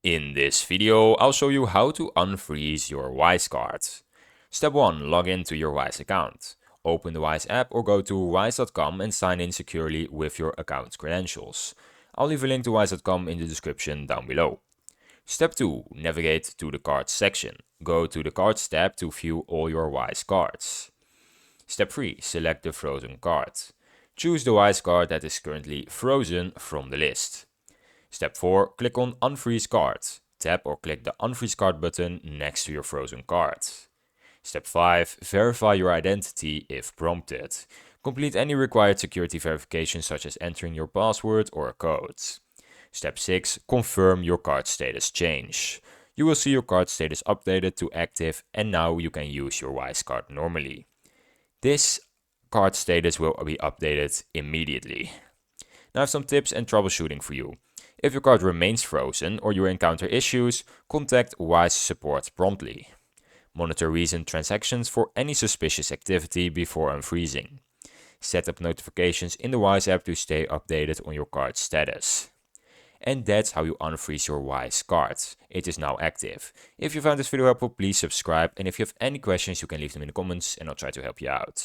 In this video, I'll show you how to unfreeze your Wise card. Step 1. Log into your Wise account. Open the Wise app or go to wise.com and sign in securely with your account credentials. I'll leave a link to wise.com in the description down below. Step 2. Navigate to the Cards section. Go to the Cards tab to view all your Wise cards. Step 3. Select the frozen card. Choose the Wise card that is currently frozen from the list. Step 4. Click on Unfreeze card. Tap or click the Unfreeze card button next to your frozen card. Step 5. Verify your identity if prompted. Complete any required security verification such as entering your password or a code. Step 6. Confirm your card status change. You will see your card status updated to active and now you can use your Wise card normally. This card status will be updated immediately. Now I have some tips and troubleshooting for you. If your card remains frozen or you encounter issues, contact Wise support promptly. Monitor recent transactions for any suspicious activity before unfreezing. Set up notifications in the Wise app to stay updated on your card status. And that's how you unfreeze your Wise card. It is now active. If you found this video helpful, please subscribe, and if you have any questions you can leave them in the comments and I'll try to help you out.